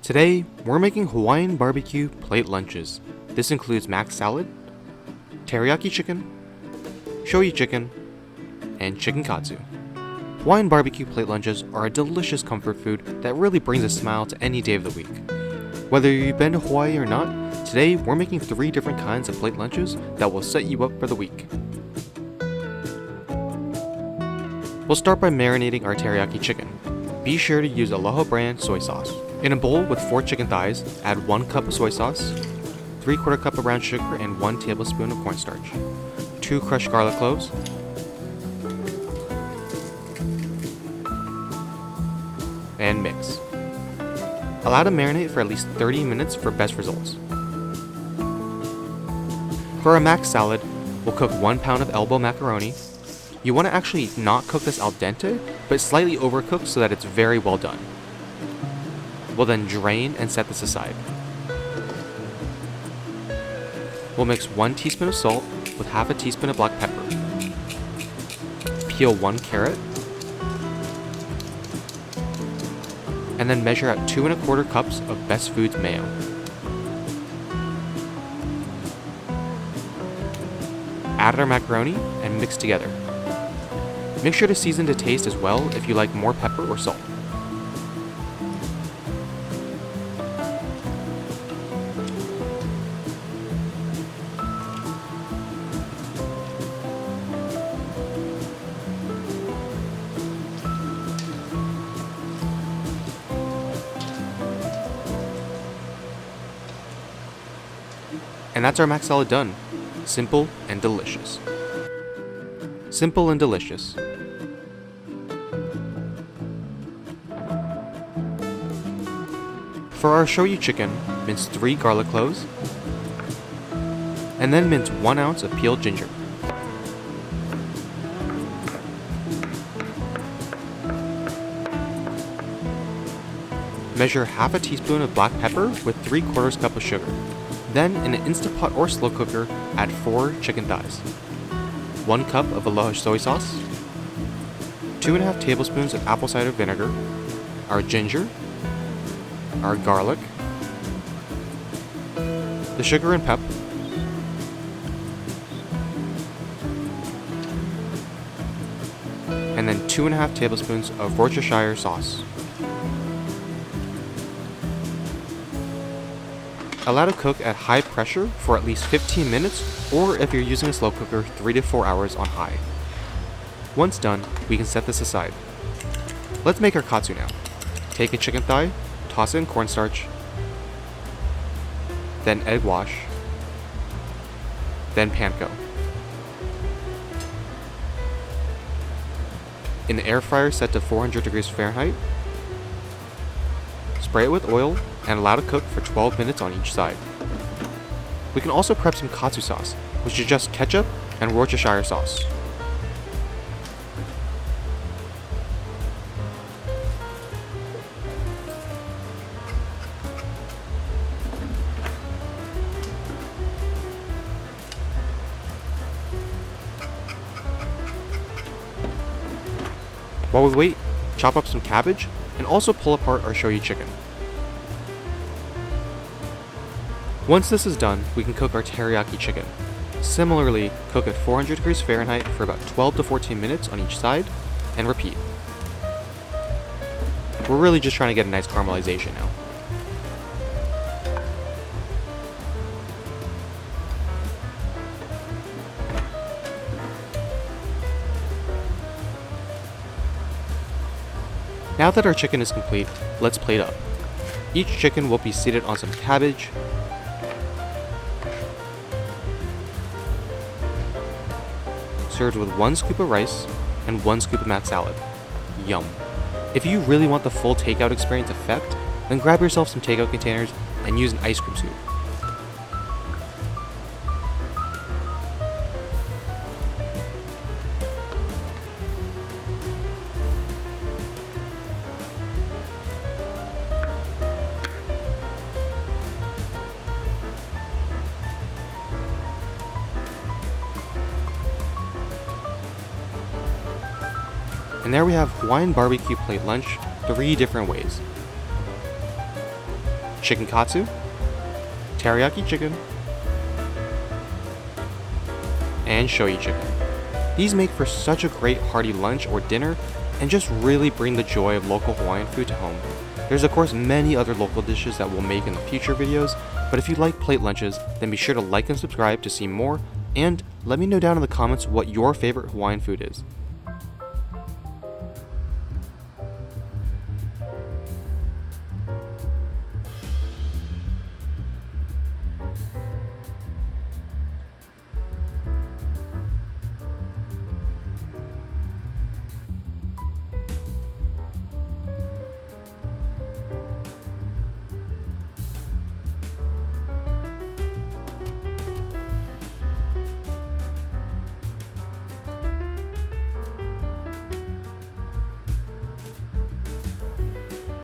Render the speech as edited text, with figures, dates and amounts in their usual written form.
Today, we're making Hawaiian BBQ plate lunches. This includes mac salad, teriyaki chicken, shoyu chicken, and chicken katsu. Hawaiian BBQ plate lunches are a delicious comfort food that really brings a smile to any day of the week. Whether you've been to Hawaii or not, today we're making 3 different kinds of plate lunches that will set you up for the week. We'll start by marinating our teriyaki chicken. Be sure to use Aloha brand soy sauce. In a bowl with 4 chicken thighs, add 1 cup of soy sauce, 3/4 cup of brown sugar, and 1 tablespoon of cornstarch, 2 crushed garlic cloves, and mix. Allow to marinate for at least 30 minutes for best results. For our mac salad, we'll cook 1 pound of elbow macaroni. You want to actually not cook this al dente, but slightly overcooked so that it's very well done. We'll then drain and set this aside. We'll mix 1 teaspoon of salt with half a teaspoon of black pepper. Peel 1 carrot. And then measure out 2 1/4 cups of Best Foods mayo. Add our macaroni and mix together. Make sure to season to taste as well if you like more pepper or salt. And that's our mac salad done. Simple and delicious. Simple and delicious. For our shoyu chicken, mince 3 garlic cloves, and then mince 1 ounce of peeled ginger. Measure half a teaspoon of black pepper with 3/4 cup of sugar. Then, in an Instant Pot or slow cooker, add 4 chicken thighs, 1 cup of Aloha soy sauce, 2 1/2 tablespoons of apple cider vinegar, our ginger, our garlic, the sugar and pep, and then 2 1/2 tablespoons of Worcestershire sauce. Allow to cook at high pressure for at least 15 minutes, or if you're using a slow cooker, 3 to 4 hours on high. Once done, we can set this aside. Let's make our katsu now. Take a chicken thigh, toss it in cornstarch, then egg wash, then panko. In the air fryer set to 400 degrees Fahrenheit, spray it with oil and allow to cook for 12 minutes on each side. We can also prep some katsu sauce, which is just ketchup and Worcestershire sauce. While we wait, chop up some cabbage and also pull apart our shoyu chicken. Once this is done, we can cook our teriyaki chicken. Similarly, cook at 400 degrees Fahrenheit for about 12 to 14 minutes on each side, and repeat. We're really just trying to get a nice caramelization now. Now that our chicken is complete, let's plate up. Each chicken will be seated on some cabbage, served with 1 scoop of rice and 1 scoop of mac salad. Yum. If you really want the full takeout experience effect, then grab yourself some takeout containers and use an ice cream scoop. And there we have Hawaiian BBQ plate lunch 3 different ways. Chicken Katsu, Teriyaki Chicken, and Shoyu Chicken. These make for such a great hearty lunch or dinner and just really bring the joy of local Hawaiian food to home. There's of course many other local dishes that we'll make in the future videos, but if you like plate lunches, then be sure to like and subscribe to see more, and let me know down in the comments what your favorite Hawaiian food is.